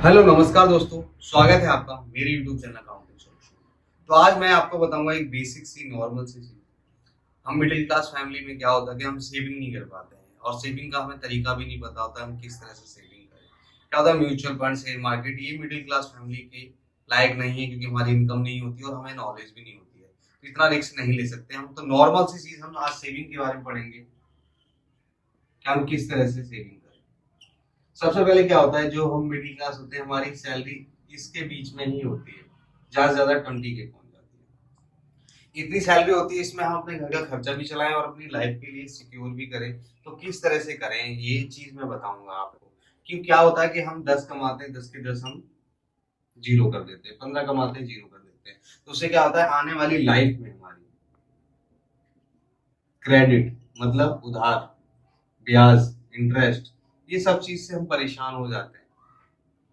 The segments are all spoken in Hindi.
हेलो नमस्कार दोस्तों, स्वागत है आपका मेरे YouTube चैनल अकाउंटिंग सॉल्यूशन। तो आज मैं आपको बताऊंगा एक बेसिक सी नॉर्मल सी चीज। हम मिडिल क्लास फैमिली में क्या होता है कि हम सेविंग नहीं कर पाते हैं और सेविंग का हमें तरीका भी नहीं पता होता है, हम किस तरह से सेविंग करें। क्या होता है, म्यूचुअल फंड, शेयर मार्केट, ये मिडिल क्लास फैमिली के लायक नहीं है क्योंकि हमारी इनकम नहीं होती और हमें नॉलेज भी नहीं होती है, तो इतना रिस्क नहीं ले सकते हम। तो नॉर्मल सी चीज हम आज सेविंग के बारे में पढ़ेंगे कि हम किस तरह से सेविंग करें। सबसे पहले क्या होता है, जो हम मिडिल क्लास होते हैं हमारी सैलरी इसके बीच में ही होती है, ज्यादा से ज्यादा 20 के पहुंच जाती है। इतनी सैलरी होती है, इसमें हम अपने घर का खर्चा भी चलाएं और अपनी लाइफ के लिए सिक्योर भी करें। तो किस तरह से करें ये चीज मैं बताऊंगा आपको। कि क्या होता है कि हम 10 कमाते हैं, 10 के 10 हम जीरो कर देते हैं, 15 कमाते हैं जीरो कर देते हैं। तो उससे क्या होता है, आने वाली लाइफ में हमारी क्रेडिट मतलब उधार, ब्याज, इंटरेस्ट, ये सब चीज से हम परेशान हो जाते हैं।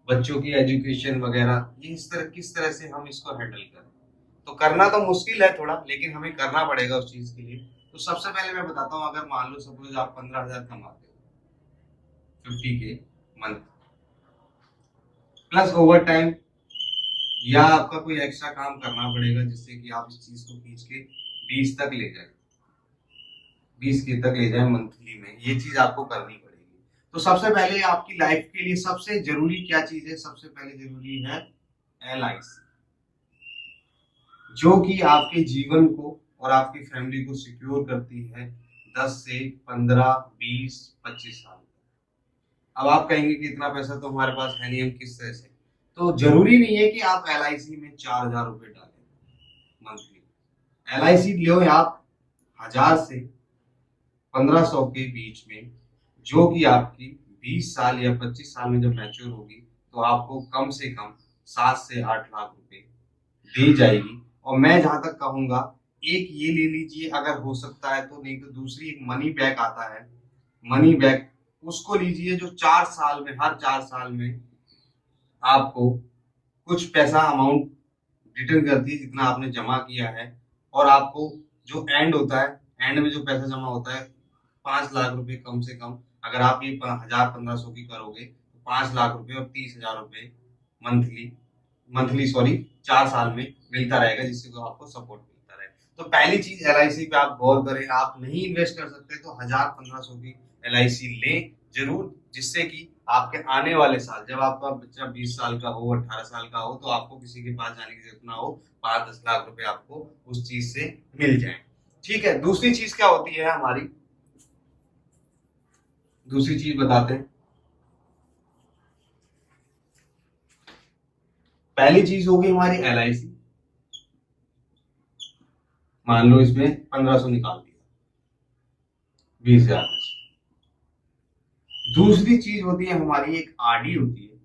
बच्चों की एजुकेशन वगैरह, ये इस तरह किस तरह से हम इसको हैंडल करें। तो करना तो मुश्किल है थोड़ा, लेकिन हमें करना पड़ेगा उस चीज के लिए। तो सबसे पहले मैं बताता हूँ, अगर मान लो सपोज आप 15,000 कमाते हो, 50 के मंथ, प्लस ओवर टाइम या आपका कोई एक्स्ट्रा काम करना पड़ेगा जिससे कि आप इस चीज को खींच के 20 तक ले जाए, 20 के तक ले जाए मंथली में, ये चीज आपको करनी पड़ेगी। तो सबसे पहले आपकी लाइफ के लिए सबसे जरूरी क्या चीज है, सबसे पहले जरूरी है LIC, जो कि आपके जीवन को और आपकी फैमिली को सिक्योर करती है 10 से 15, 20, 25 साल। अब आप कहेंगे कि इतना पैसा तो हमारे पास है नहीं, हम किस तरह से। तो जरूरी नहीं है कि आप LIC में 4,000 रुपए डालें मंथली। LIC लो आप 1,000 से 1,500 के बीच में, जो कि आपकी 20 साल या 25 साल में जब मैच्योर होगी तो आपको कम से कम 7 से 8 लाख रुपए दी जाएगी। और मैं जहां तक कहूंगा, एक ये ले लीजिए अगर हो सकता है तो, नहीं तो दूसरी एक मनी बैक आता है, मनी बैक, उसको लीजिए जो 4 साल में, हर 4 साल में आपको कुछ पैसा अमाउंट रिटर्न करती है जितना आपने जमा किया है। और आपको जो एंड होता है, एंड में जो पैसा जमा होता है 5 लाख रुपए कम से कम, अगर आप ये 1,000-1,500 की करोगे तो 5 लाख रुपए और 30,000 रुपए मंथली, सॉरी, 4 साल में मिलता रहेगा, जिससे को आपको सपोर्ट मिलता रहे। तो पहली चीज LIC पे आप गौर करें। आप नहीं इन्वेस्ट कर सकते तो 1,000-1,500 की LIC लें जरूर, जिससे कि आपके आने वाले साल जब आपका बच्चा 20 साल का हो, 18 साल का हो, तो आपको किसी के पास जाने की जरूरत ना हो, 5-10 लाख रुपए आपको उस चीज से मिल जाए। ठीक है, दूसरी चीज क्या होती है हमारी, दूसरी चीज बताते हैं। पहली चीज होगी हमारी LIC। मान लो इसमें 1,500 निकाल दिया 20,000 में से। दूसरी चीज होती है हमारी एक RD होती है,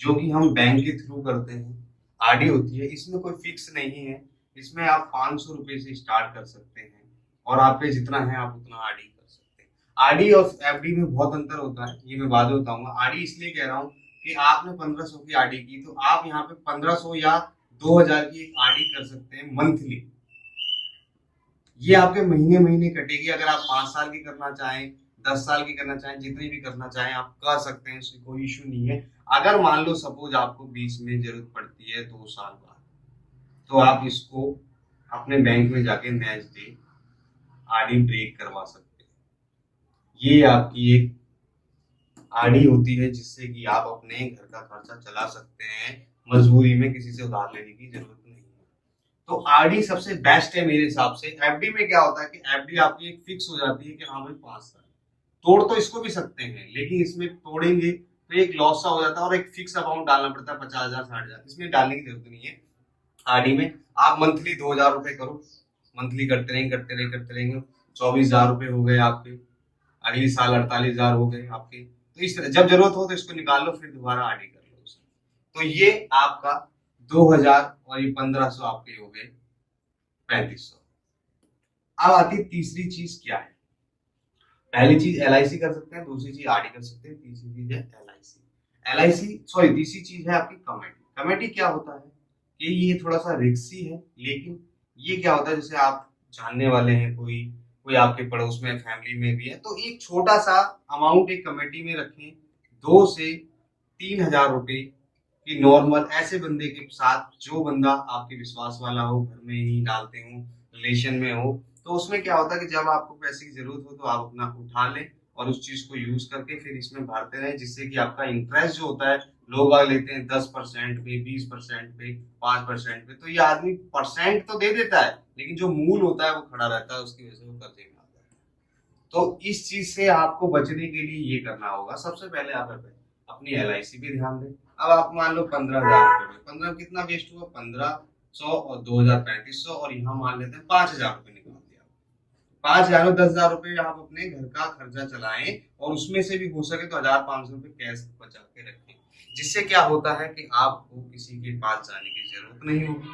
जो कि हम बैंक के थ्रू करते हैं। RD होती है, इसमें कोई फिक्स नहीं है, इसमें आप 500 रुपए से स्टार्ट कर सकते हैं और आप पे जितना है आप उतना RD कर सकते हैं। RD और FD में बहुत अंतर होता है, ये मैं बाद में बताऊंगा। RD इसलिए कह रहा हूँ कि आपने 1,500 की RD की, तो आप यहाँ पे 1,500 या 2,000 की एक RD कर सकते हैं मंथली। ये आपके महीने महीने कटेगी। अगर आप 5 साल की करना चाहें, 10 साल की करना चाहें, जितनी भी करना चाहें आप कर सकते हैं, उसकी कोई इश्यू नहीं है। अगर मान लो सपोज आपको बीच में जरूरत पड़ती है 2 साल बाद, तो आप इसको अपने बैंक में जाके नेक्स्ट डे RD ब्रेक करवा सकते हैं। ये आपकी एक RD होती है, जिससे कि आप अपने घर का खर्चा चला सकते हैं, मजबूरी में किसी से उधार लेने की जरूरत नहीं है। तो RD सबसे बेस्ट है मेरे हिसाब से। FD में क्या होता है कि FD आपकी एक फिक्स हो जाती है कि हाँ भाई 5 साल, तोड़ तो इसको भी सकते हैं, लेकिन इसमें तोड़ेंगे तो एक लॉस सा हो जाता है और एक फिक्स अमाउंट डालना पड़ता है, 50,000, 60,000, इसमें डालने की जरूरत नहीं है। RD में आप मंथली 2,000 रुपए करो, मंथली करते रहेंगे 24,000 रुपए हो गए आपके, अगले साल 48,000 हो गए आपके। तो इस तरह जब जरूरत हो तो इसको निकाल लो, फिर दोबारा RD कर लो उसमें। तो ये आपका 2,000 और ये 1,500 आपके हो गए 3,500। अब आती तीसरी चीज क्या है। पहली चीज LIC कर सकते हैं, दूसरी चीज RD कर सकते हैं, तीसरी चीज है LIC, सॉरी, तीसरी चीज है आपकी कमेटी। कमेटी क्या होता है कि ये थोड़ा सा रिस्की है, लेकिन ये क्या होता है, जैसे आप जानने वाले हैं, कोई कोई आपके पड़ोस में, फैमिली में भी है, तो एक छोटा सा अमाउंट एक कमेटी में रखें, 2 से 3,000 रुपए कि नॉर्मल ऐसे बंदे के साथ, जो बंदा आपके विश्वास वाला हो, घर में ही डालते हो, रिलेशन में हो, तो उसमें क्या होता है कि जब आपको पैसे की जरूरत हो तो आप अपना उठा लें और उस चीज को यूज करके फिर इसमें भरते रहें, जिससे कि आपका इंटरेस्ट जो होता है, लोग आ लेते हैं 10% पे, 20% पे, 5% पे, तो ये आदमी परसेंट तो दे देता है, लेकिन जो मूल होता है वो खड़ा रहता है, उसकी वजह से वो कर्जे में आता है। तो इस चीज से आपको बचने के लिए ये करना होगा, सबसे पहले आप अपनी LIC पे ध्यान दें। अब आप मान लो 15,000 रुपए में 15 कितना वेस्ट हुआ, 1500 और 2,000 3500, और यहाँ मान लेते हैं 5,000 रुपए निकाल दिया। 5,000 में 10,000 रुपए आप अपने घर का खर्चा चलाएं, और उसमें से भी हो सके तो 1,500 रुपए कैश बचा के रखें। जिससे क्या होता है कि आपको किसी के पास जाने की जरूरत नहीं होगी,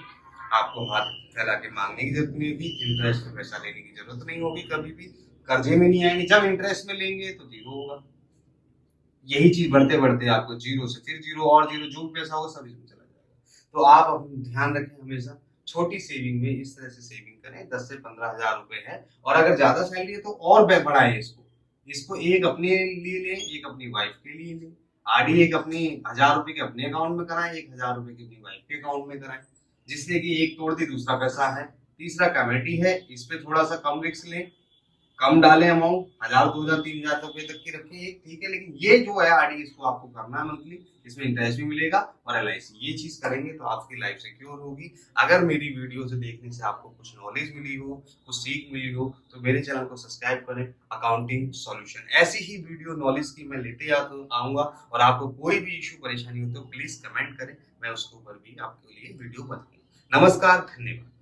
आपको हाथ फैला के मांगने की जरूरत नहीं होगी, इंटरेस्ट में पैसा लेने की जरूरत नहीं होगी, कभी भी कर्जे में नहीं आएंगे। जब इंटरेस्ट में लेंगे तो जीरो होगा, यही चीज बढ़ते बढ़ते आपको जीरो से फिर जीरो और जीरो, जो भी पैसा होगा सब इसमें चला जाएगा। तो आप अपना ध्यान रखें, हमेशा छोटी सेविंग में इस तरह से सेविंग करें। 10 से 15,000 रुपए है, और अगर ज्यादा सैलरी है तो और बढ़ाएं इसको। इसको एक अपने लिए लें, एक अपनी वाइफ के लिए लें। RD एक अपनी 1,000 रुपए के अपने अकाउंट में कराएं, 1,000 रुपए की अपनी वाइफ के अकाउंट में कराएं, जिससे कि एक तोड़ दी दूसरा पैसा है। तीसरा कमेटी है, इस पे थोड़ा सा कम रिस्क लें, कम डालें अमाउंट, 1,000 2,000 3,000 रुपए तक की रखें एक, ठीक है। लेकिन ये जो है RD, इसको आपको करना है मंथली, इसमें इंटरेस्ट भी मिलेगा, और LIC, ये चीज करेंगे तो आपकी लाइफ सिक्योर होगी। अगर मेरी वीडियो से देखने से आपको कुछ नॉलेज मिली हो, कुछ सीख मिली हो, तो मेरे चैनल को सब्सक्राइब करें, अकाउंटिंग सॉल्यूशन। ऐसी ही वीडियो नॉलेज की मैं लेते आऊंगा, और आपको कोई भी इशू परेशानी हो तो प्लीज कमेंट करें, मैं उसके ऊपर भी आपके लिए वीडियो बनाऊंगा। नमस्कार, धन्यवाद।